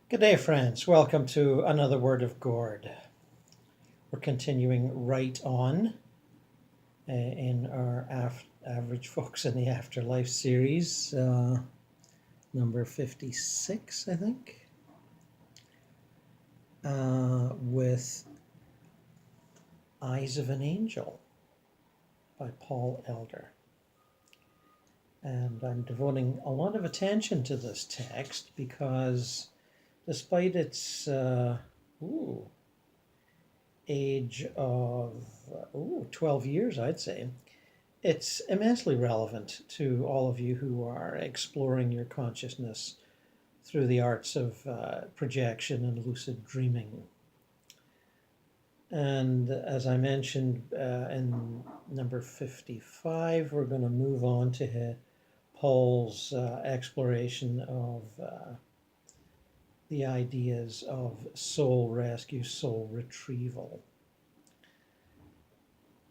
Good day, friends. Welcome to another Word of Gord. We're continuing right on in our Average Folks in the Afterlife series, number 56, I think, with Eyes of an Angel by Paul Elder. And I'm devoting a lot of attention to this text because despite its age of 12 years, I'd say, it's immensely relevant to all of you who are exploring your consciousness through the arts of projection and lucid dreaming. And as I mentioned in number 55, we're going to move on to Paul's exploration of the ideas of soul rescue, soul retrieval.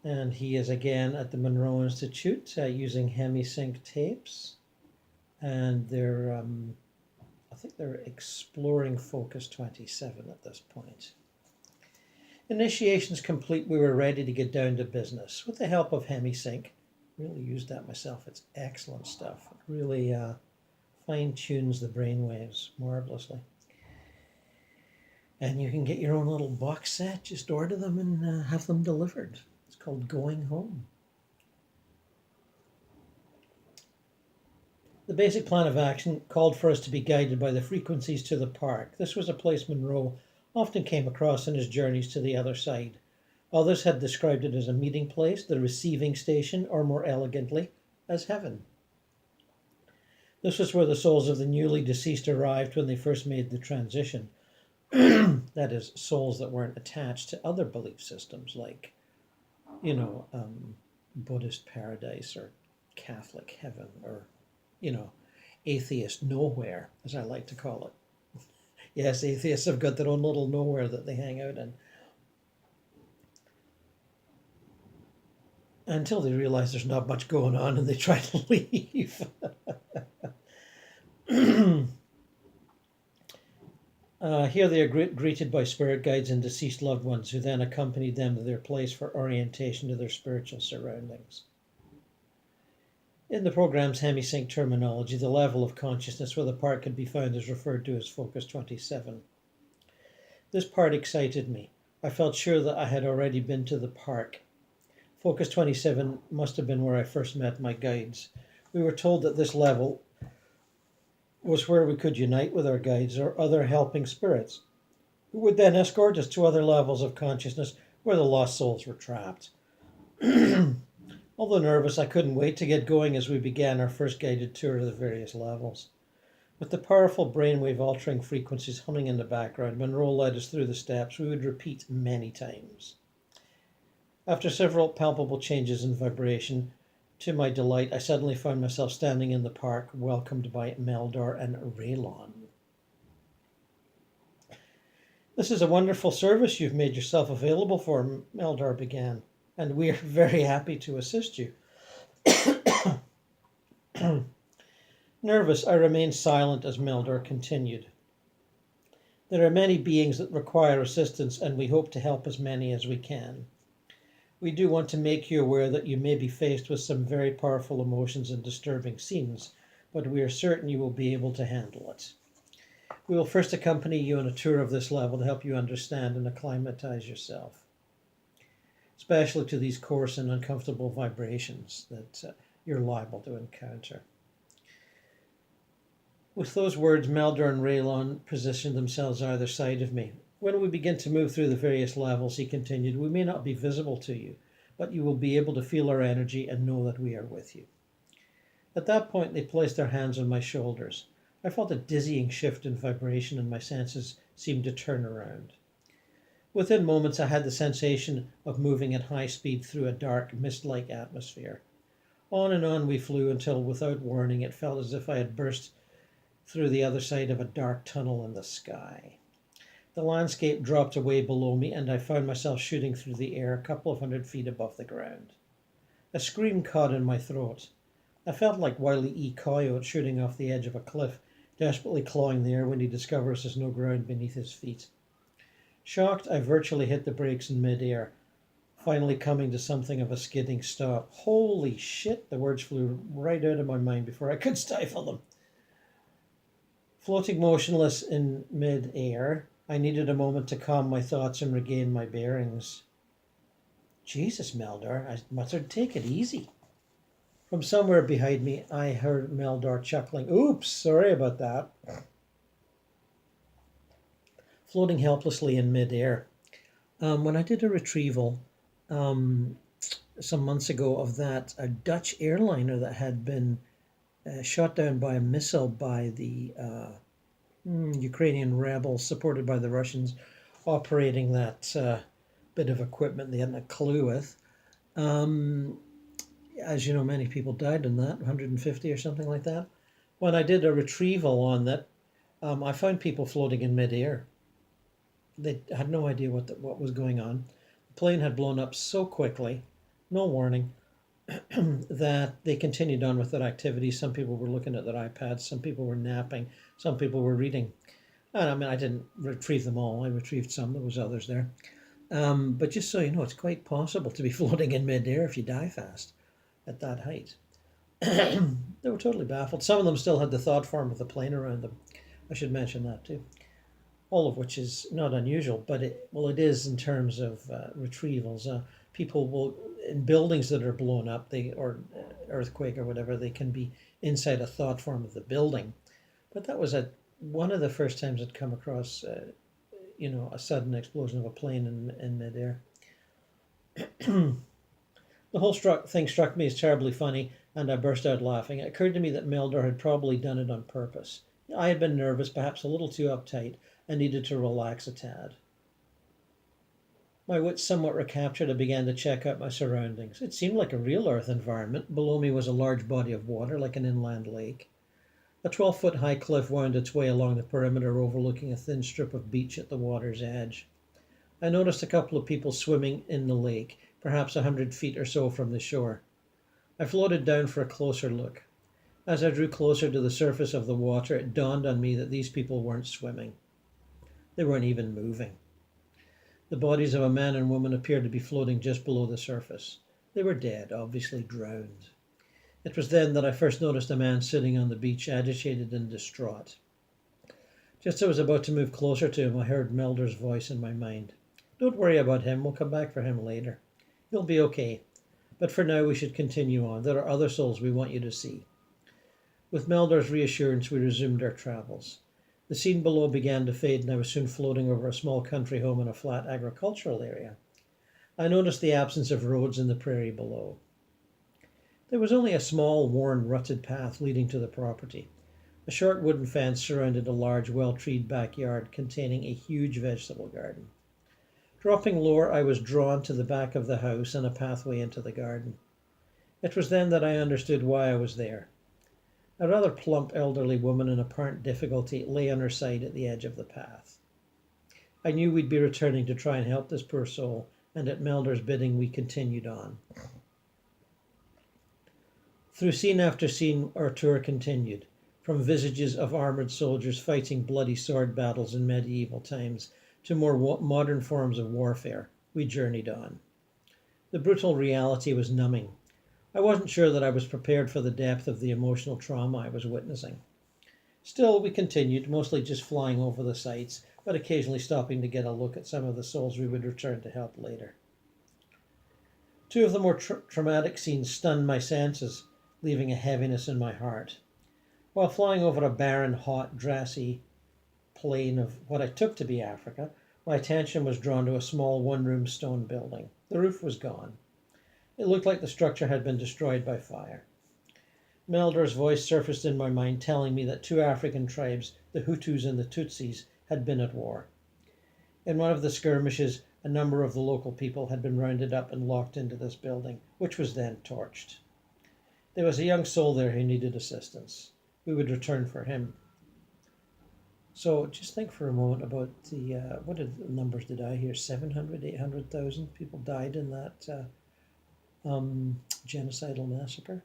And he is again at the Monroe Institute using hemisync tapes. And I think they're exploring Focus 27 at this point. Initiation's complete. We were ready to get down to business with the help of hemisync. Really used that myself. It's excellent stuff. It really fine-tunes the brainwaves marvelously. And you can get your own little box set, just order them and have them delivered. It's called Going Home. The basic plan of action called for us to be guided by the frequencies to the park. This was a place Monroe often came across in his journeys to the other side. Others had described it as a meeting place, the receiving station, or more elegantly, as heaven. This was where the souls of the newly deceased arrived when they first made the transition. That is, souls that weren't attached to other belief systems like, Buddhist paradise or Catholic heaven or, atheist nowhere, as I like to call it. Yes, atheists have got their own little nowhere that they hang out in. Until they realize there's not much going on and they try to leave. Here they are greeted by spirit guides and deceased loved ones who then accompanied them to their place for orientation to their spiritual surroundings. In the program's hemisync terminology, the level of consciousness where the part could be found is referred to as Focus 27. This part excited me. I felt sure that I had already been to the park. Focus 27 must have been where I first met my guides. We were told that this level was where we could unite with our guides or other helping spirits, who would then escort us to other levels of consciousness where the lost souls were trapped. Although nervous, I couldn't wait to get going as we began our first guided tour of the various levels. With the powerful brainwave altering frequencies humming in the background, Monroe led us through the steps we would repeat many times. After several palpable changes in vibration, to my delight, I suddenly found myself standing in the park, welcomed by Meldar and Raylon. "This is a wonderful service you've made yourself available for," Meldar began, "and we are very happy to assist you." Nervous, I remained silent as Meldar continued. "There are many beings that require assistance, and we hope to help as many as we can. We do want to make you aware that you may be faced with some very powerful emotions and disturbing scenes, but we are certain you will be able to handle it. We will first accompany you on a tour of this level to help you understand and acclimatize yourself, especially to these coarse and uncomfortable vibrations that you're liable to encounter." With those words, Meldar and Raylon positioned themselves either side of me. "When we begin to move through the various levels," he continued, "we may not be visible to you, but you will be able to feel our energy and know that we are with you." At that point, they placed their hands on my shoulders. I felt a dizzying shift in vibration and my senses seemed to turn around. Within moments, I had the sensation of moving at high speed through a dark, mist-like atmosphere. On and on we flew until, without warning, it felt as if I had burst through the other side of a dark tunnel in the sky. The landscape dropped away below me, and I found myself shooting through the air a couple of 100 feet above the ground. A scream caught in my throat. I felt like Wile E. Coyote shooting off the edge of a cliff, desperately clawing the air when he discovers there's no ground beneath his feet. Shocked, I virtually hit the brakes in midair, finally coming to something of a skidding stop. Holy shit, the words flew right out of my mind before I could stifle them. Floating motionless in mid-air, I needed a moment to calm my thoughts and regain my bearings. Jesus, Meldar, I muttered, take it easy. From somewhere behind me, I heard Meldar chuckling. Oops, sorry about that. Floating helplessly in mid-air. When I did a retrieval some months ago of that, a Dutch airliner that had been shot down by a missile by the Ukrainian rebels, supported by the Russians, operating that bit of equipment they hadn't a clue with. As you know, many people died in that, 150 or something like that. When I did a retrieval on that, I found people floating in midair. They had no idea what was going on. The plane had blown up so quickly, no warning, that they continued on with their activities. Some people were looking at their iPads, some people were napping, some people were reading. And I mean, I didn't retrieve them all. I retrieved some. There was others there. But just so you know, it's quite possible to be floating in midair if you die fast at that height. They were totally baffled. Some of them still had the thought form of the plane around them. I should mention that too. All of which is not unusual, but it is in terms of retrievals. People will, in buildings that are blown up, or earthquake or whatever, they can be inside a thought form of the building. But that was one of the first times I'd come across, a sudden explosion of a plane in midair. The whole thing struck me as terribly funny, and I burst out laughing. It occurred to me that Meldar had probably done it on purpose. I had been nervous, perhaps a little too uptight, and needed to relax a tad. My wits somewhat recaptured, I began to check out my surroundings. It seemed like a real Earth environment. Below me was a large body of water, like an inland lake. A 12-foot high cliff wound its way along the perimeter, overlooking a thin strip of beach at the water's edge. I noticed a couple of people swimming in the lake, perhaps 100 feet or so from the shore. I floated down for a closer look. As I drew closer to the surface of the water, it dawned on me that these people weren't swimming. They weren't even moving. The bodies of a man and woman appeared to be floating just below the surface. They were dead, obviously drowned. It was then that I first noticed a man sitting on the beach, agitated and distraught. Just as I was about to move closer to him, I heard Meldar's voice in my mind. Don't worry about him, we'll come back for him later. He'll be okay. But for now we should continue on. There are other souls we want you to see. With Meldar's reassurance, we resumed our travels. The scene below began to fade, and I was soon floating over a small country home in a flat agricultural area. I noticed the absence of roads in the prairie below. There was only a small, worn, rutted path leading to the property. A short wooden fence surrounded a large, well-treed backyard containing a huge vegetable garden. Dropping lower, I was drawn to the back of the house and a pathway into the garden. It was then that I understood why I was there. A rather plump elderly woman in apparent difficulty lay on her side at the edge of the path. I knew we'd be returning to try and help this poor soul, and at Meldar's bidding we continued on. Through scene after scene our tour continued, from visages of armoured soldiers fighting bloody sword battles in medieval times to more modern forms of warfare. We journeyed on. The brutal reality was numbing. I wasn't sure that I was prepared for the depth of the emotional trauma I was witnessing. Still, we continued, mostly just flying over the sights, but occasionally stopping to get a look at some of the souls we would return to help later. Two of the more traumatic scenes stunned my senses, leaving a heaviness in my heart. While flying over a barren, hot, grassy plain of what I took to be Africa, my attention was drawn to a small one-room stone building. The roof was gone. It looked like the structure had been destroyed by fire. Meldar's voice surfaced in my mind, telling me that two African tribes, the Hutus and the Tutsis, had been at war. In one of the skirmishes, a number of the local people had been rounded up and locked into this building, which was then torched. There was a young soul there who needed assistance. We would return for him. So just think for a moment about what numbers did I hear? 700, 800,000 people died in that genocidal massacre.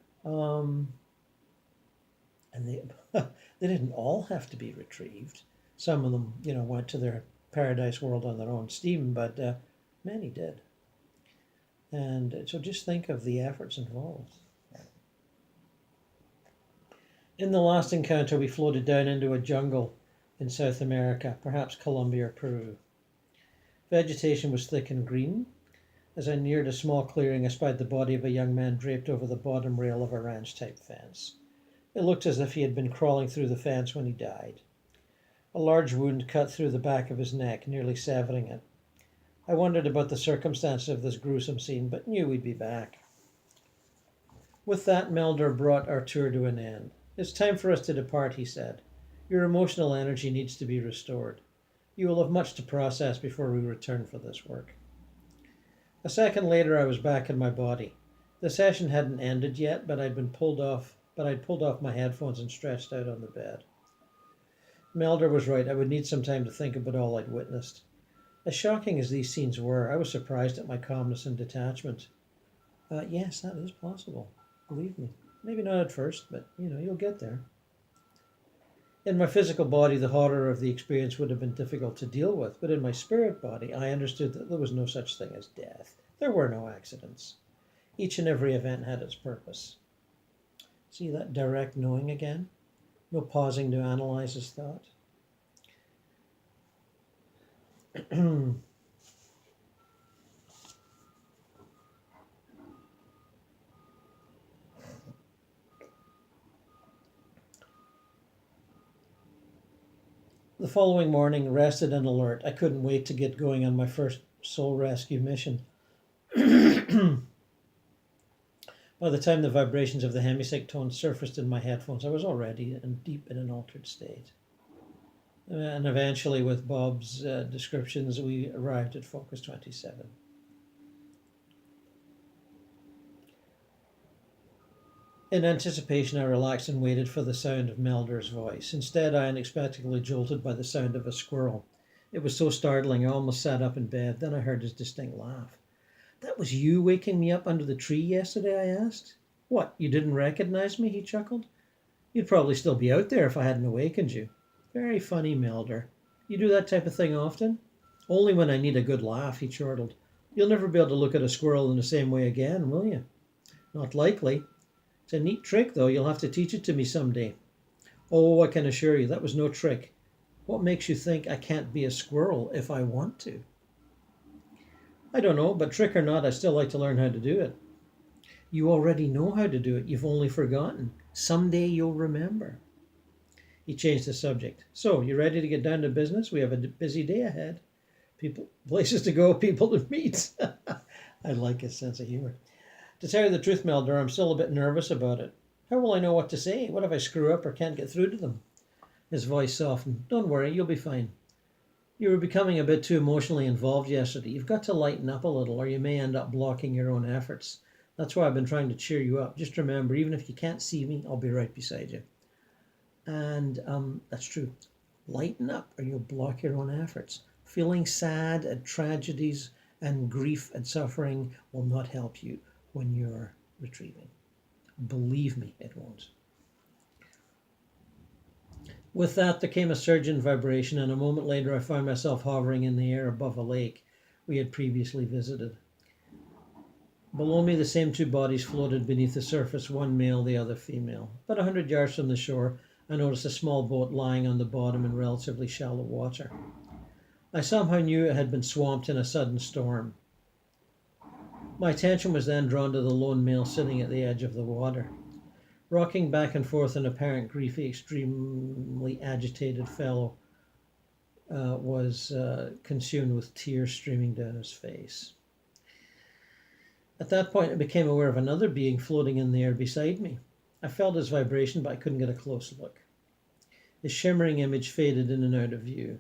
And they, they didn't all have to be retrieved. Some of them, went to their paradise world on their own steam, but many did. And so just think of the efforts involved. In the last encounter, we floated down into a jungle in South America, perhaps Colombia or Peru. Vegetation was thick and green. As I neared a small clearing, I spied the body of a young man draped over the bottom rail of a ranch-type fence. It looked as if he had been crawling through the fence when he died. A large wound cut through the back of his neck, nearly severing it. I wondered about the circumstances of this gruesome scene, but knew we'd be back. With that, Melder brought our tour to an end. "It's time for us to depart," he said. "Your emotional energy needs to be restored. You will have much to process before we return for this work." A second later, I was back in my body. The session hadn't ended yet, but I'd pulled off my headphones and stretched out on the bed. Melder was right. I would need some time to think about all I'd witnessed. As shocking as these scenes were, I was surprised at my calmness and detachment. Yes, that is possible. Believe me. Maybe not at first, but you'll get there. In my physical body, the horror of the experience would have been difficult to deal with, but in my spirit body, I understood that there was no such thing as death. There were no accidents. Each and every event had its purpose. See that direct knowing again? No pausing to analyze his thought. The following morning, rested and alert, I couldn't wait to get going on my first soul rescue mission. By the time the vibrations of the hemisync tone surfaced in my headphones, I was already deep in an altered state. And eventually, with Bob's descriptions, we arrived at Focus 27. In anticipation, I relaxed and waited for the sound of Melder's voice. Instead, I unexpectedly jolted by the sound of a squirrel. It was so startling, I almost sat up in bed. Then I heard his distinct laugh. "That was you waking me up under the tree yesterday?" I asked. "What, you didn't recognize me?" he chuckled. "You'd probably still be out there if I hadn't awakened you." "Very funny, Melder. You do that type of thing often?" "Only when I need a good laugh," he chortled. "You'll never be able to look at a squirrel in the same way again, will you?" "Not likely. It's a neat trick, though. You'll have to teach it to me someday." "Oh, I can assure you that was no trick. What makes you think I can't be a squirrel if I want to?" "I don't know, but trick or not, I still like to learn how to do it." "You already know how to do it. You've only forgotten. Someday you'll remember." He changed the subject. "So, you ready to get down to business? We have a busy day ahead. Places to go, people to meet." I like his sense of humor. "To tell you the truth, Melder, I'm still a bit nervous about it. How will I know what to say? What if I screw up or can't get through to them?" His voice softened. "Don't worry, you'll be fine. You were becoming a bit too emotionally involved yesterday. You've got to lighten up a little, or you may end up blocking your own efforts. That's why I've been trying to cheer you up. Just remember, even if you can't see me, I'll be right beside you." And that's true. Lighten up, or you'll block your own efforts. Feeling sad at tragedies and grief and suffering will not help you when you're retrieving. Believe me, it won't. With that, there came a surge in vibration, and a moment later I found myself hovering in the air above a lake we had previously visited. Below me, the same two bodies floated beneath the surface, one male, the other female. About 100 yards from the shore, I noticed a small boat lying on the bottom in relatively shallow water. I somehow knew it had been swamped in a sudden storm. My attention was then drawn to the lone male sitting at the edge of the water. Rocking back and forth in apparent grief, the extremely agitated fellow was consumed with tears streaming down his face. At that point, I became aware of another being floating in the air beside me. I felt his vibration, but I couldn't get a close look. His shimmering image faded in and out of view.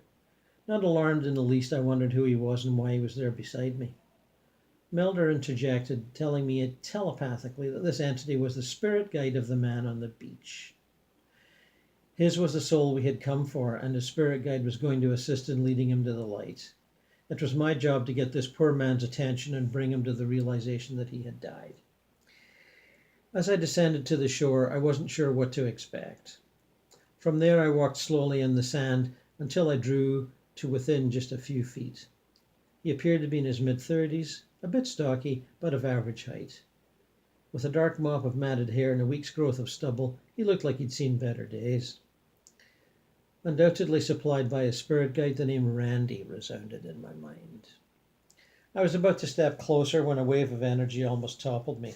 Not alarmed in the least, I wondered who he was and why he was there beside me. Melder interjected, telling me telepathically that this entity was the spirit guide of the man on the beach. His was the soul we had come for, and his spirit guide was going to assist in leading him to the light. It was my job to get this poor man's attention and bring him to the realization that he had died. As I descended to the shore, I wasn't sure what to expect. From there I walked slowly in the sand until I drew to within just a few feet. He appeared to be in his mid-30s, a bit stocky, but of average height. With a dark mop of matted hair and a week's growth of stubble, he looked like he'd seen better days. Undoubtedly supplied by his spirit guide, the name Randy resounded in my mind. I was about to step closer when a wave of energy almost toppled me.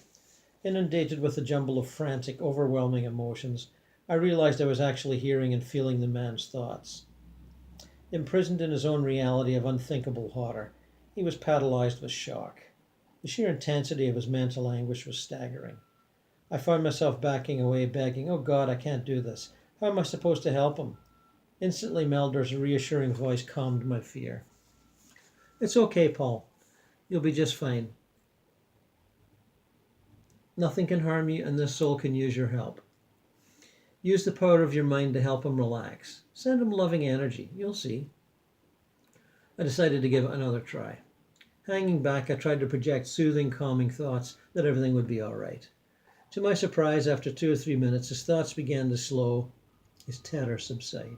Inundated with a jumble of frantic, overwhelming emotions, I realized I was actually hearing and feeling the man's thoughts. Imprisoned in his own reality of unthinkable horror, he was paralyzed with shock. The sheer intensity of his mental anguish was staggering. I found myself backing away, begging, "Oh God, I can't do this. How am I supposed to help him?" Instantly, Melder's reassuring voice calmed my fear. "It's okay, Paul. You'll be just fine. Nothing can harm you, and this soul can use your help. Use the power of your mind to help him relax. Send him loving energy. You'll see." I decided to give it another try. Hanging back, I tried to project soothing, calming thoughts that everything would be all right. To my surprise, after 2 or 3 minutes, his thoughts began to slow, his terror subside.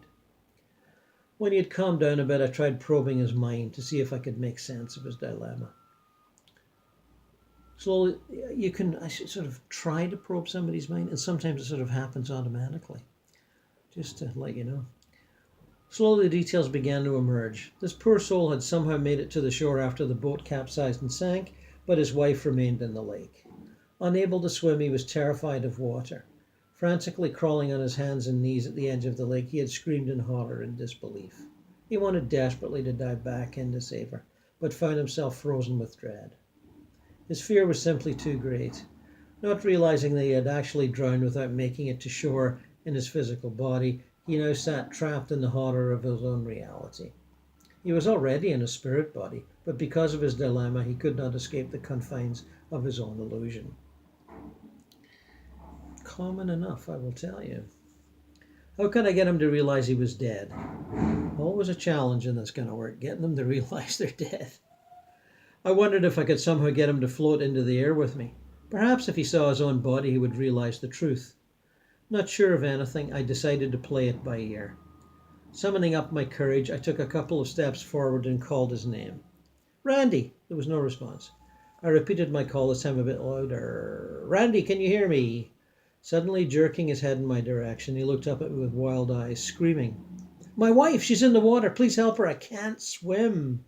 When he had calmed down a bit, I tried probing his mind to see if I could make sense of his dilemma. Slowly, I sort of try to probe somebody's mind, and sometimes it sort of happens automatically, just to let you know. Slowly, the details began to emerge. This poor soul had somehow made it to the shore after the boat capsized and sank, but his wife remained in the lake. Unable to swim, he was terrified of water. Frantically crawling on his hands and knees at the edge of the lake, he had screamed in horror and disbelief. He wanted desperately to dive back in to save her, but found himself frozen with dread. His fear was simply too great. Not realizing that he had actually drowned without making it to shore in his physical body, he now sat trapped in the horror of his own reality. He was already in a spirit body, but because of his dilemma, he could not escape the confines of his own illusion. Common enough, I will tell you. How could I get him to realize he was dead? Always a challenge in this kind of work, getting them to realize they're dead. I wondered if I could somehow get him to float into the air with me. Perhaps if he saw his own body, he would realize the truth. Not sure of anything, I decided to play it by ear. Summoning up my courage, I took a couple of steps forward and called his name. "Randy!" There was no response. I repeated my call, this time a bit louder. "Randy, can you hear me?" Suddenly jerking his head in my direction, he looked up at me with wild eyes, screaming, "My wife! She's in the water! Please help her! I can't swim!"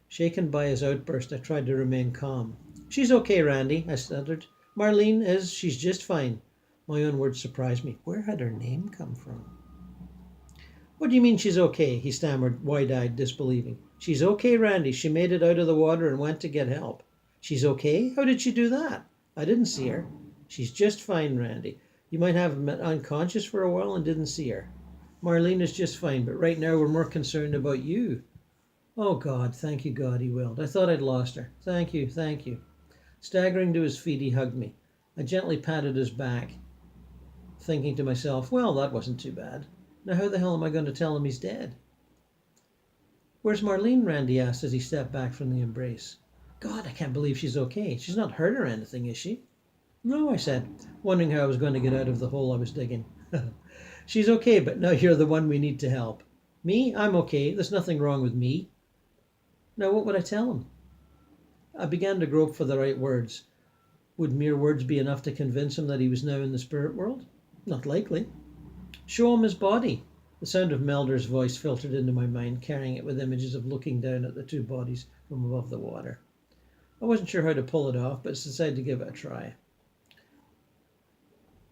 Shaken by his outburst, I tried to remain calm. "She's okay, Randy," I stuttered. "Marlene is. She's just fine." My own words surprised me. Where had her name come from? "What do you mean she's okay?" he stammered, wide-eyed, disbelieving. "She's okay, Randy. She made it out of the water and went to get help." "She's okay? How did she do that?" "I didn't see her." "She's just fine, Randy. You might have been unconscious for a while and didn't see her. Marlene is just fine, but right now we're more concerned about you." "Oh, God, thank you, God," he wailed. "I thought I'd lost her. Thank you, thank you." Staggering to his feet, he hugged me. I gently patted his back, thinking to myself, well, that wasn't too bad. Now how the hell am I going to tell him he's dead? "Where's Marlene?" Randy asked as he stepped back from the embrace. "God, I can't believe she's okay. She's not hurt or anything, is she?" "No," I said, wondering how I was going to get out of the hole I was digging. "She's okay, but now you're the one we need to help." "Me? I'm okay. There's nothing wrong with me." Now what would I tell him? I began to grope for the right words. Would mere words be enough to convince him that he was now in the spirit world? Not likely. Show him his body. The sound of Melder's voice filtered into my mind, carrying it with images of looking down at the two bodies from above the water. I wasn't sure how to pull it off, but decided to give it a try.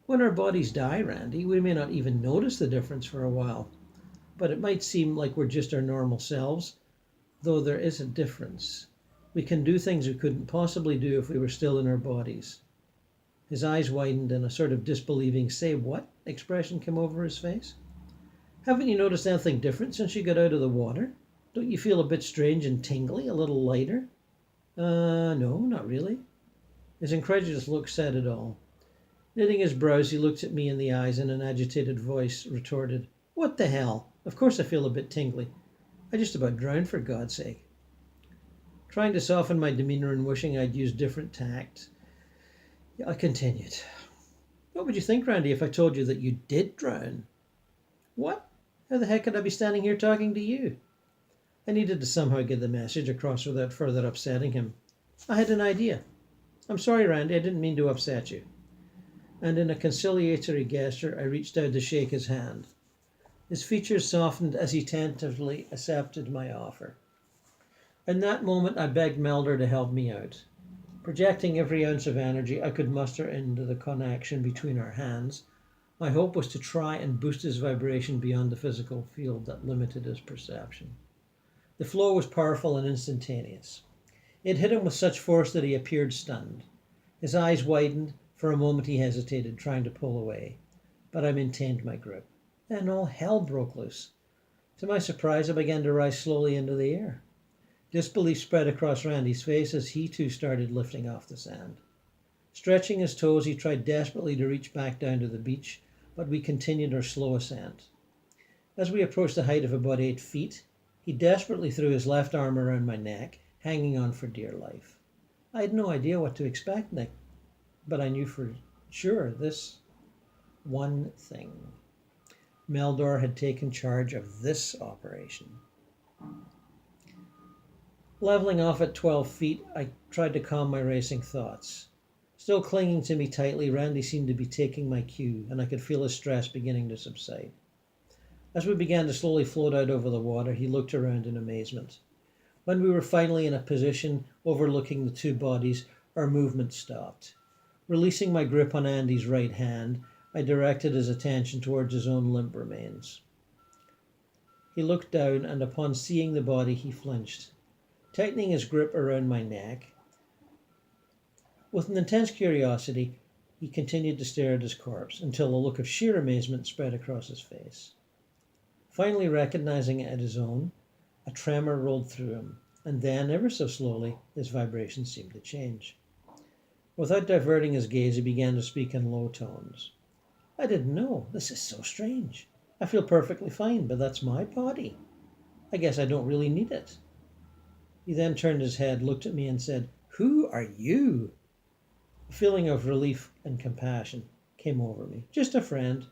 When our bodies die, Randy, we may not even notice the difference for a while, but it might seem like we're just our normal selves, though there is a difference. We can do things we couldn't possibly do if we were still in our bodies. His eyes widened and a sort of disbelieving "say what" expression came over his face. "Haven't you noticed anything different since you got out of the water? Don't you feel a bit strange and tingly, a little lighter?" No, not really." His incredulous look said it all. Knitting his brows, he looked at me in the eyes and an agitated voice retorted, "What the hell? Of course I feel a bit tingly. I just about drowned, for God's sake." Trying to soften my demeanor and wishing I'd used different tact, I continued. "What would you think, Randy, if I told you that you did drown?" What? How the heck could I be standing here talking to you? I needed to somehow get the message across without further upsetting him. I had an idea. I'm sorry, Randy, I didn't mean to upset you. And in a conciliatory gesture, I reached out to shake his hand. His features softened as he tentatively accepted my offer. In that moment, I begged Melder to help me out. Projecting every ounce of energy I could muster into the connection between our hands, my hope was to try and boost his vibration beyond the physical field that limited his perception. The flow was powerful and instantaneous. It hit him with such force that he appeared stunned. His eyes widened. For a moment he hesitated, trying to pull away, but I maintained my grip. Then all hell broke loose. To my surprise, I began to rise slowly into the air. Disbelief spread across Randy's face as he too started lifting off the sand. Stretching his toes, he tried desperately to reach back down to the beach, but we continued our slow ascent. As we approached the height of about 8 feet, he desperately threw his left arm around my neck, hanging on for dear life. I had no idea what to expect next, but I knew for sure this one thing. Meldor had taken charge of this operation. Leveling off at 12 feet, I tried to calm my racing thoughts. Still clinging to me tightly, Randy seemed to be taking my cue, and I could feel his stress beginning to subside. As we began to slowly float out over the water, he looked around in amazement. When we were finally in a position overlooking the two bodies, our movement stopped. Releasing my grip on Andy's right hand, I directed his attention towards his own limp remains. He looked down, and upon seeing the body, he flinched. Tightening his grip around my neck, with an intense curiosity, he continued to stare at his corpse until a look of sheer amazement spread across his face. Finally recognizing it as his own, a tremor rolled through him, and then, ever so slowly, his vibration seemed to change. Without diverting his gaze, he began to speak in low tones. I didn't know. This is so strange. I feel perfectly fine, but that's my body. I guess I don't really need it. He then turned his head, looked at me, and said, Who are you? A feeling of relief and compassion came over me. Just a friend,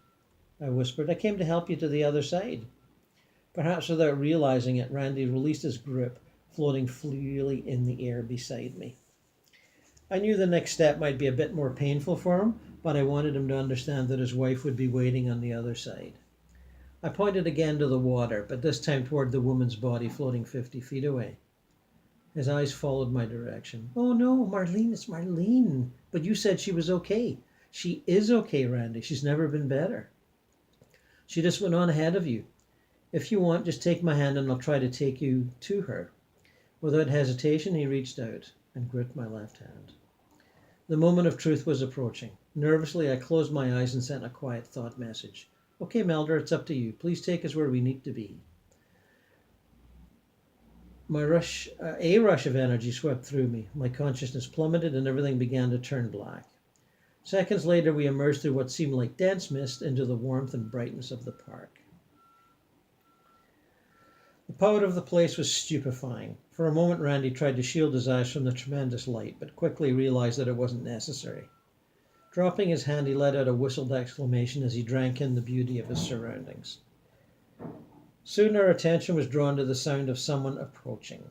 I whispered. I came to help you to the other side. Perhaps without realizing it, Randy released his grip, floating freely in the air beside me. I knew the next step might be a bit more painful for him, but I wanted him to understand that his wife would be waiting on the other side. I pointed again to the water, but this time toward the woman's body floating 50 feet away. His eyes followed my direction. Oh no, Marlene, it's Marlene. But you said she was okay. She is okay, Randy. She's never been better. She just went on ahead of you. If you want, just take my hand and I'll try to take you to her. Without hesitation, he reached out and gripped my left hand. The moment of truth was approaching. Nervously, I closed my eyes and sent a quiet thought message. Okay, Melder, it's up to you. Please take us where we need to be. A rush of energy swept through me. My consciousness plummeted and everything began to turn black. Seconds later, we emerged through what seemed like dense mist into the warmth and brightness of the park. The power of the place was stupefying. For a moment, Randy tried to shield his eyes from the tremendous light, but quickly realized that it wasn't necessary. Dropping his hand, he let out a whistled exclamation as he drank in the beauty of his surroundings. Soon our attention was drawn to the sound of someone approaching.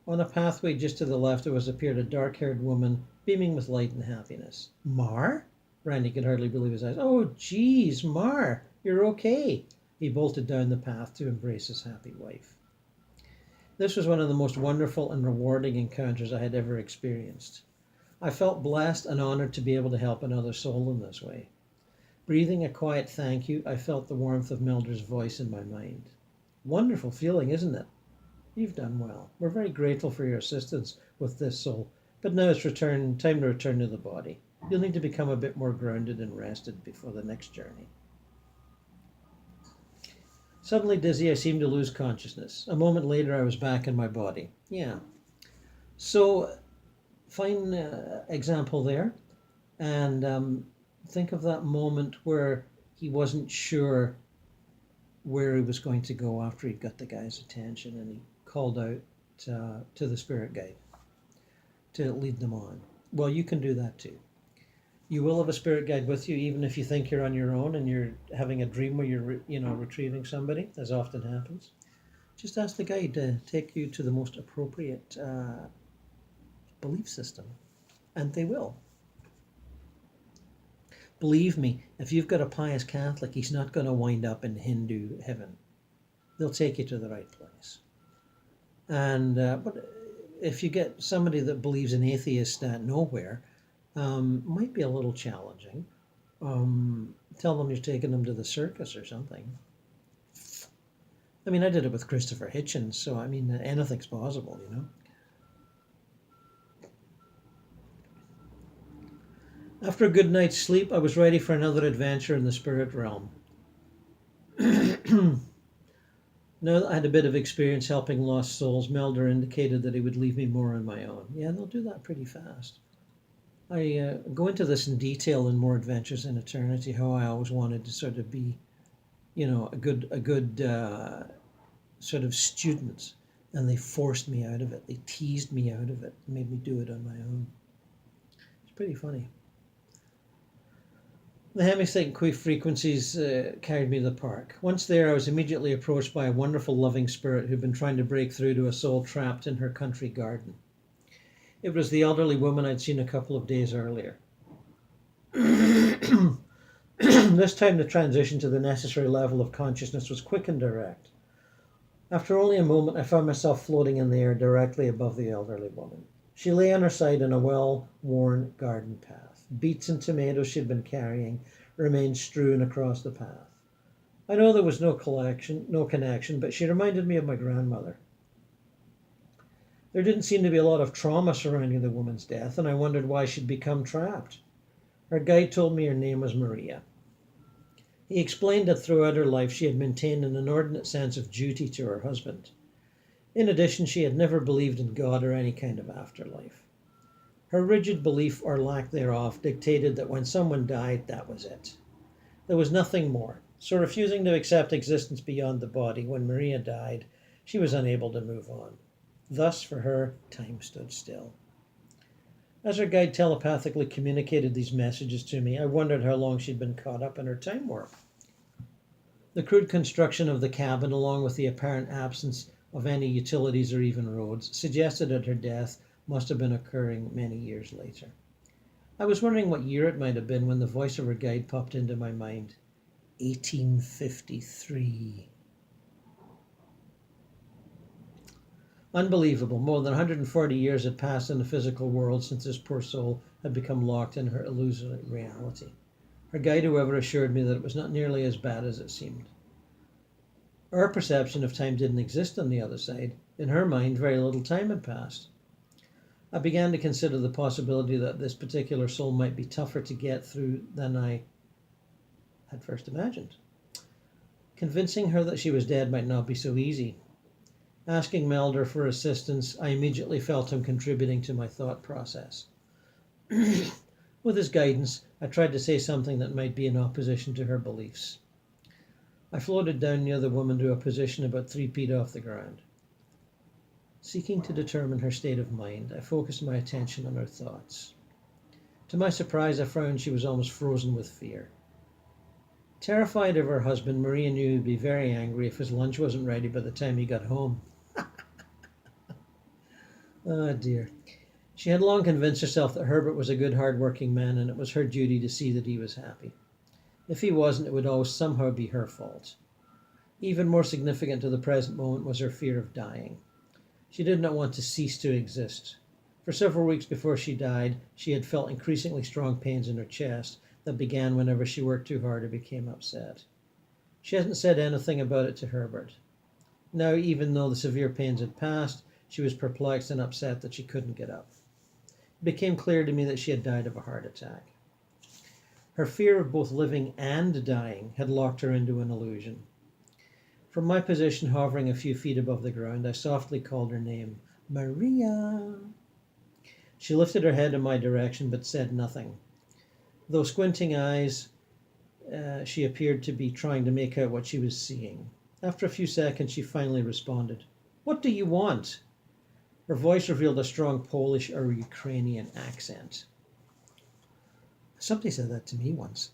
On a pathway just to the left of us appeared a dark-haired woman, beaming with light and happiness. Mar? Randy could hardly believe his eyes. Oh, geez, Mar, you're okay. He bolted down the path to embrace his happy wife. This was one of the most wonderful and rewarding encounters I had ever experienced. I felt blessed and honored to be able to help another soul in this way. Breathing a quiet thank you, I felt the warmth of Melder's voice in my mind. Wonderful feeling, isn't it? You've done well. We're very grateful for your assistance with this soul, but now it's time to return to the body. You'll need to become a bit more grounded and rested before the next journey. Suddenly dizzy, I seemed to lose consciousness. A moment later, I was back in my body. Yeah. So, fine example there. And think of that moment where he wasn't sure where he was going to go after he got the guy's attention, and he called out to the spirit guide to lead them on. Well, you can do that too. You will have a spirit guide with you, even if you think you're on your own and you're having a dream where you're, retrieving somebody, as often happens. Just ask the guide to take you to the most appropriate belief system, and they will. Believe me, if you've got a pious Catholic, he's not going to wind up in Hindu heaven. They'll take you to the right place. And but if you get somebody that believes an atheist at nowhere, might be a little challenging. Tell them you're taking them to the circus or something. I mean, I did it with Christopher Hitchens, so I mean, anything's possible, After a good night's sleep, I was ready for another adventure in the spirit realm. Now that I had a bit of experience helping lost souls, Melder indicated that he would leave me more on my own. Yeah, they'll do that pretty fast. I go into this in detail in More Adventures in Eternity, how I always wanted to sort of be, a good sort of student, and they forced me out of it. They teased me out of it, made me do it on my own. It's pretty funny. The hemisync queef frequencies carried me to the park. Once there, I was immediately approached by a wonderful, loving spirit who'd been trying to break through to a soul trapped in her country garden. It was the elderly woman I'd seen a couple of days earlier. This time, the transition to the necessary level of consciousness was quick and direct. After only a moment, I found myself floating in the air directly above the elderly woman. She lay on her side in a well-worn garden path. Beets and tomatoes she'd been carrying remained strewn across the path. I know there was no connection, but she reminded me of my grandmother. There didn't seem to be a lot of trauma surrounding the woman's death, and I wondered why she'd become trapped. Her guide told me her name was Maria. He explained that throughout her life she had maintained an inordinate sense of duty to her husband. In addition, she had never believed in God or any kind of afterlife. Her rigid belief or lack thereof dictated that when someone died, that was it. There was nothing more. So refusing to accept existence beyond the body, when Maria died, she was unable to move on. Thus, for her, time stood still. As her guide telepathically communicated these messages to me, I wondered how long she'd been caught up in her time warp. The crude construction of the cabin, along with the apparent absence of any utilities or even roads, suggested that her death must have been occurring many years later. I was wondering what year it might have been when the voice of her guide popped into my mind. 1853. Unbelievable. More than 140 years had passed in the physical world since this poor soul had become locked in her illusory reality. Her guide, however, assured me that it was not nearly as bad as it seemed. Our perception of time didn't exist on the other side. In her mind, very little time had passed. I began to consider the possibility that this particular soul might be tougher to get through than I had first imagined. Convincing her that she was dead might not be so easy. Asking Melder for assistance, I immediately felt him contributing to my thought process. With his guidance, I tried to say something that might be in opposition to her beliefs. I floated down near the woman to a position about 3 feet off the ground. Seeking to determine her state of mind, I focused my attention on her thoughts. To my surprise, I found she was almost frozen with fear. Terrified of her husband, Maria knew he'd be very angry if his lunch wasn't ready by the time he got home. Oh dear. She had long convinced herself that Herbert was a good, hard-working man, and it was her duty to see that he was happy. If he wasn't, it would always somehow be her fault. Even more significant to the present moment was her fear of dying. She did not want to cease to exist. For several weeks before she died, she had felt increasingly strong pains in her chest that began whenever she worked too hard or became upset. She hadn't said anything about it to Herbert. Now, even though the severe pains had passed, she was perplexed and upset that she couldn't get up. It became clear to me that she had died of a heart attack. Her fear of both living and dying had locked her into an illusion. From my position hovering a few feet above the ground, I softly called her name, Maria. She lifted her head in my direction but said nothing. Though squinting eyes, she appeared to be trying to make out what she was seeing. After a few seconds, she finally responded, "What do you want?" Her voice revealed a strong Polish or Ukrainian accent. Somebody said that to me once.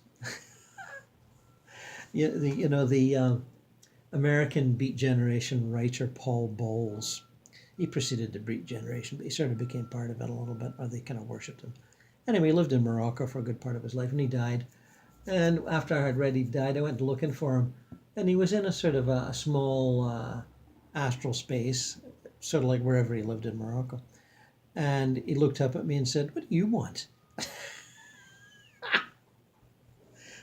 The American Beat Generation writer Paul Bowles. He preceded the Beat Generation, but he sort of became part of it a little bit, or they kind of worshipped him. Anyway, he lived in Morocco for a good part of his life, and he died. And after I had read he died, I went looking for him, and he was in a sort of a small astral space, sort of like wherever he lived in Morocco. And he looked up at me and said, "What do you want?"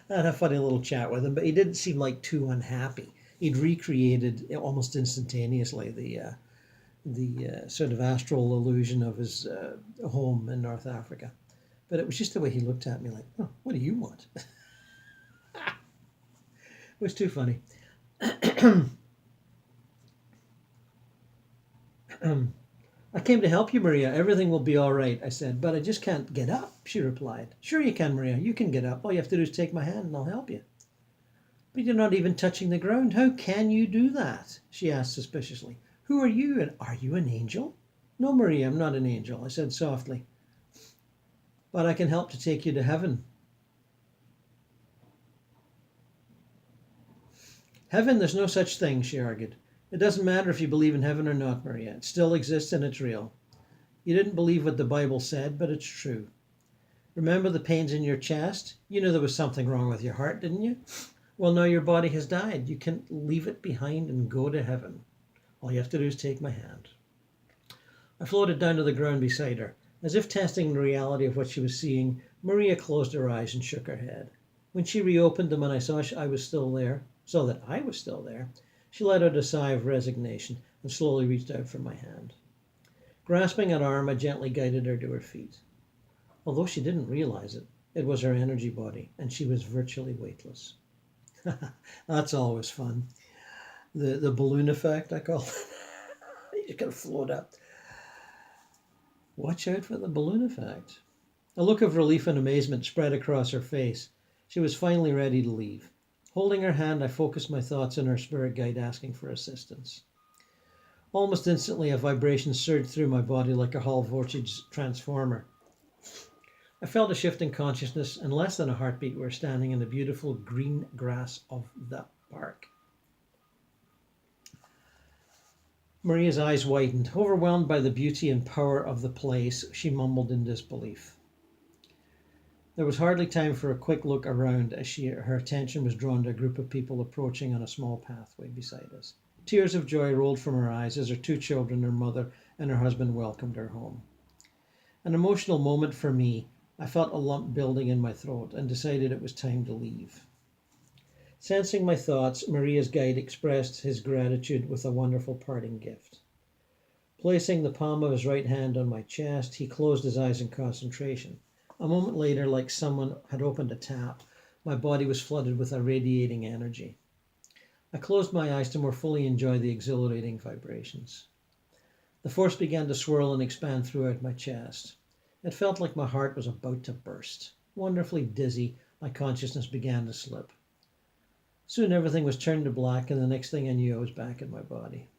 I had a funny little chat with him, but he didn't seem like too unhappy. He'd recreated almost instantaneously the sort of astral illusion of his home in North Africa. But it was just the way he looked at me like, "Oh, what do you want?" It was too funny. "I came to help you, Maria. Everything will be all right," I said. "But I just can't get up," she replied. "Sure you can, Maria. You can get up. All you have to do is take my hand and I'll help you." "But you're not even touching the ground. How can you do that?" she asked suspiciously. "Who are you, and are you an angel?" "No, Maria, I'm not an angel," I said softly. "But I can help to take you to heaven." "Heaven, there's no such thing," she argued. "It doesn't matter if you believe in heaven or not, Maria. It still exists and it's real. You didn't believe what the Bible said, but it's true. Remember the pains in your chest? You knew there was something wrong with your heart, didn't you? Well, now your body has died. You can leave it behind and go to heaven. All you have to do is take my hand." I floated down to the ground beside her. As if testing the reality of what she was seeing, Maria closed her eyes and shook her head. When she reopened them and I saw I was still there, she let out a sigh of resignation and slowly reached out for my hand. Grasping an arm, I gently guided her to her feet. Although she didn't realize it, it was her energy body, and she was virtually weightless. That's always fun. The balloon effect, I call it. You just gotta float up. Watch out for the balloon effect. A look of relief and amazement spread across her face. She was finally ready to leave. Holding her hand, I focused my thoughts on her spirit guide asking for assistance. Almost instantly, a vibration surged through my body like a high voltage transformer. I felt a shift in consciousness. In less than a heartbeat, we were standing in the beautiful green grass of the park. Maria's eyes widened. Overwhelmed by the beauty and power of the place, she mumbled in disbelief. There was hardly time for a quick look around as her attention was drawn to a group of people approaching on a small pathway beside us. Tears of joy rolled from her eyes as her two children, her mother, and her husband welcomed her home. An emotional moment for me. I felt a lump building in my throat and decided it was time to leave. Sensing my thoughts, Maria's guide expressed his gratitude with a wonderful parting gift. Placing the palm of his right hand on my chest, he closed his eyes in concentration. A moment later, like someone had opened a tap, my body was flooded with a radiating energy. I closed my eyes to more fully enjoy the exhilarating vibrations. The force began to swirl and expand throughout my chest. It felt like my heart was about to burst. Wonderfully dizzy, my consciousness began to slip. Soon everything was turned to black, and the next thing I knew, I was back in my body.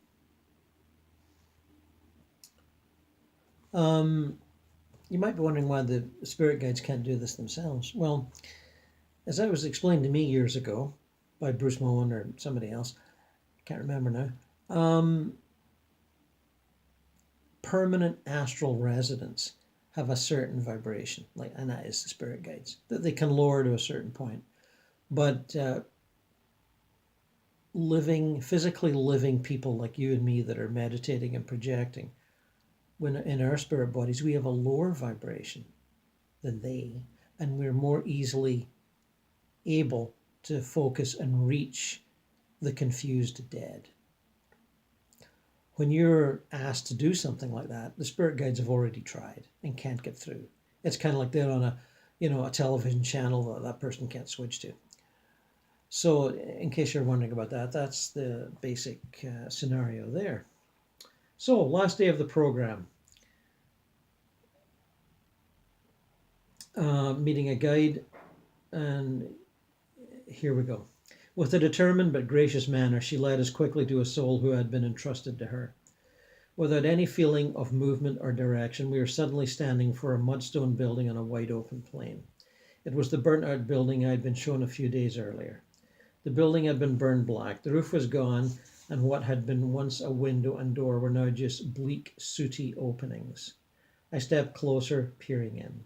You might be wondering why the spirit guides can't do this themselves. Well, as it was explained to me years ago by Bruce Moen or somebody else, can't remember now, permanent astral residents have a certain vibration, and that is the spirit guides, that they can lower to a certain point. But physically living people like you and me that are meditating and projecting, when in our spirit bodies, we have a lower vibration than they, and we're more easily able to focus and reach the confused dead. When you're asked to do something like that, the spirit guides have already tried and can't get through. It's kind of like they're on a television channel that person can't switch to. So in case you're wondering about that, that's the basic scenario there. So last day of the program. Meeting a guide, and here we go. With a determined but gracious manner, she led us quickly to a soul who had been entrusted to her. Without any feeling of movement or direction, we were suddenly standing for a mudstone building on a wide open plain. It was the burnt-out building I had been shown a few days earlier. The building had been burned black, the roof was gone, and what had been once a window and door were now just bleak, sooty openings. I stepped closer, peering in.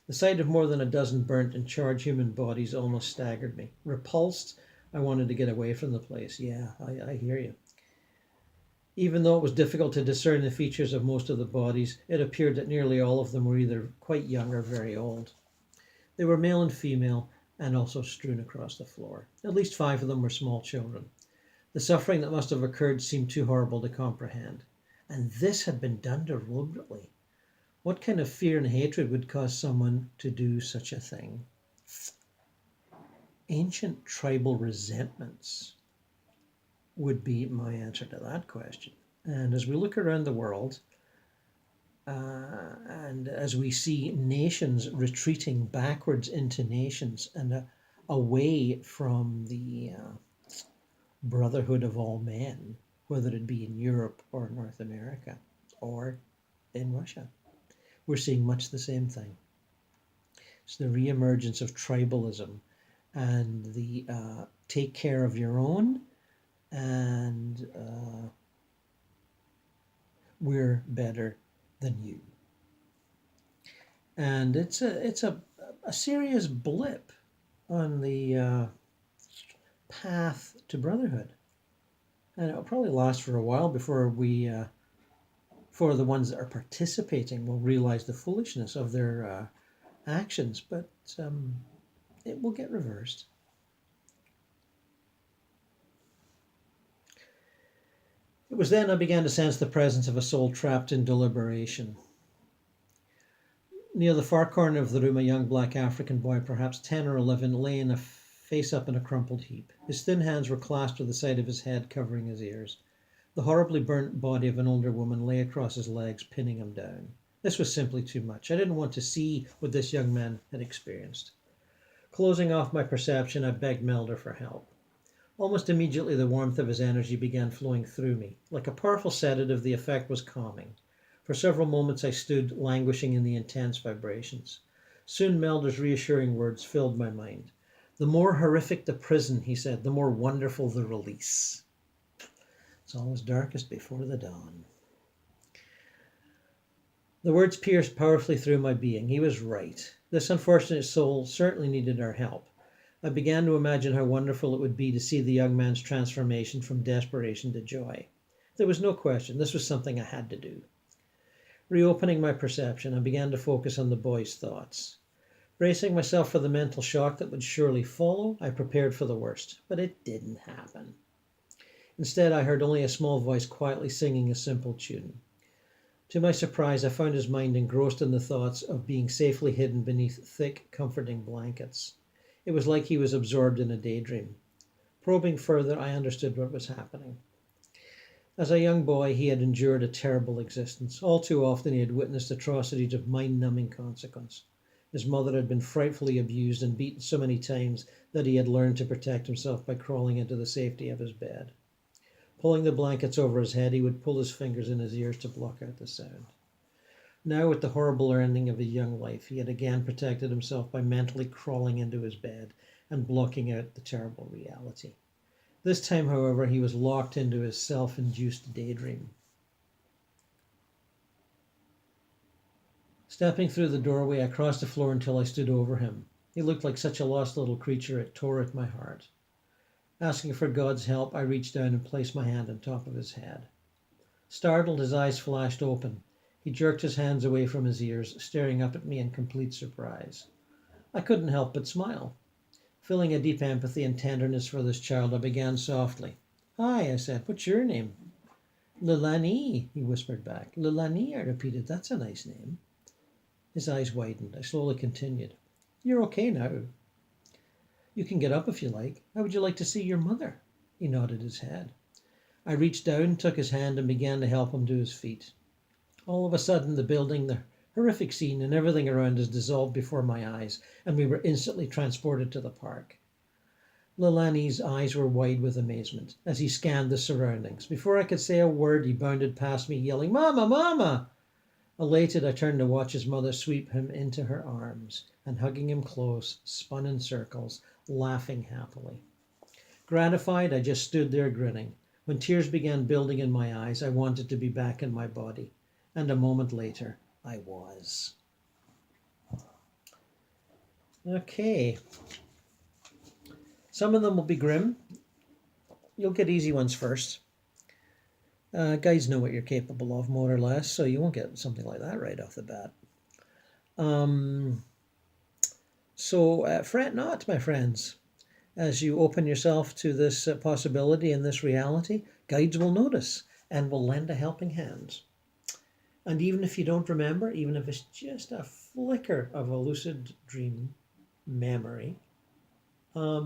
The sight of more than a dozen burnt and charred human bodies almost staggered me. Repulsed, I wanted to get away from the place. Yeah, I hear you. Even though it was difficult to discern the features of most of the bodies, it appeared that nearly all of them were either quite young or very old. They were male and female, and also strewn across the floor. At least 5 of them were small children. The suffering that must have occurred seemed too horrible to comprehend. And this had been done deliberately. What kind of fear and hatred would cause someone to do such a thing? Ancient tribal resentments would be my answer to that question. And as we look around the world, and as we see nations retreating backwards into nations and away from the brotherhood of all men, whether it be in Europe or North America or in Russia, we're seeing much the same thing. It's the reemergence of tribalism and the take care of your own, and we're better than you. And it's a serious blip on the path to brotherhood. And it'll probably last for a while before for the ones that are participating will realize the foolishness of their actions, but it will get reversed. It was then I began to sense the presence of a soul trapped in deliberation. Near the far corner of the room, a young black African boy, perhaps 10 or 11, lay face up in a crumpled heap. His thin hands were clasped to the side of his head, covering his ears. The horribly burnt body of an older woman lay across his legs, pinning him down. This was simply too much. I didn't want to see what this young man had experienced. Closing off my perception, I begged Melder for help. Almost immediately, the warmth of his energy began flowing through me. Like a powerful sedative, the effect was calming. For several moments, I stood languishing in the intense vibrations. Soon, Melder's reassuring words filled my mind. The more horrific the prison, he said, the more wonderful the release. It's always darkest before the dawn. The words pierced powerfully through my being. He was right. This unfortunate soul certainly needed our help. I began to imagine how wonderful it would be to see the young man's transformation from desperation to joy. There was no question, this was something I had to do. Reopening my perception, I began to focus on the boy's thoughts. Bracing myself for the mental shock that would surely follow, I prepared for the worst, but it didn't happen. Instead, I heard only a small voice quietly singing a simple tune. To my surprise, I found his mind engrossed in the thoughts of being safely hidden beneath thick, comforting blankets. It was like he was absorbed in a daydream. Probing further, I understood what was happening. As a young boy, he had endured a terrible existence. All too often, he had witnessed atrocities of mind-numbing consequence. His mother had been frightfully abused and beaten so many times that he had learned to protect himself by crawling into the safety of his bed. Pulling the blankets over his head, he would pull his fingers in his ears to block out the sound. Now, with the horrible ending of his young life, he had again protected himself by mentally crawling into his bed and blocking out the terrible reality. This time, however, he was locked into his self-induced daydream. Stepping through the doorway, I crossed the floor until I stood over him. He looked like such a lost little creature, it tore at my heart. Asking for God's help, I reached down and placed my hand on top of his head. Startled, his eyes flashed open. He jerked his hands away from his ears, staring up at me in complete surprise. I couldn't help but smile. Feeling a deep empathy and tenderness for this child, I began softly. "Hi," I said. "What's your name?" "Lilani," he whispered back. "Lilani," I repeated. "That's a nice name." His eyes widened. I slowly continued. "You're okay now. You can get up if you like. How would you like to see your mother?" He nodded his head. I reached down, took his hand, and began to help him to his feet. All of a sudden, the building, the horrific scene, and everything around us dissolved before my eyes, and we were instantly transported to the park. Lilani's eyes were wide with amazement as he scanned the surroundings. Before I could say a word, he bounded past me, yelling, "Mama, Mama!" Elated, I turned to watch his mother sweep him into her arms, and hugging him close, spun in circles, laughing happily. Gratified, I just stood there grinning. When tears began building in my eyes, I wanted to be back in my body. And a moment later, I was. Okay. Some of them will be grim. You'll get easy ones first. Guides know what you're capable of, more or less, so you won't get something like that right off the bat. So fret not, my friends. As you open yourself to this possibility and this reality, guides will notice and will lend a helping hand. And even if you don't remember, even if it's just a flicker of a lucid dream memory, I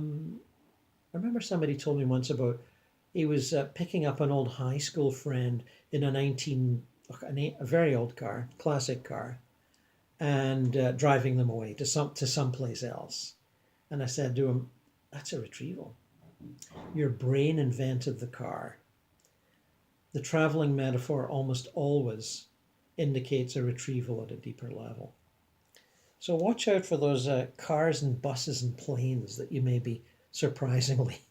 remember somebody told me once about he was picking up an old high school friend in a very old car, classic car, and driving them away to someplace else. And I said to him, "That's a retrieval. Your brain invented the car. The traveling metaphor almost always indicates a retrieval at a deeper level. So watch out for those cars and buses and planes that you may be surprisingly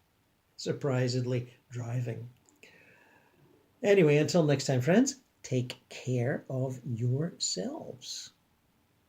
driving. Anyway, until next time, friends, take care of yourselves."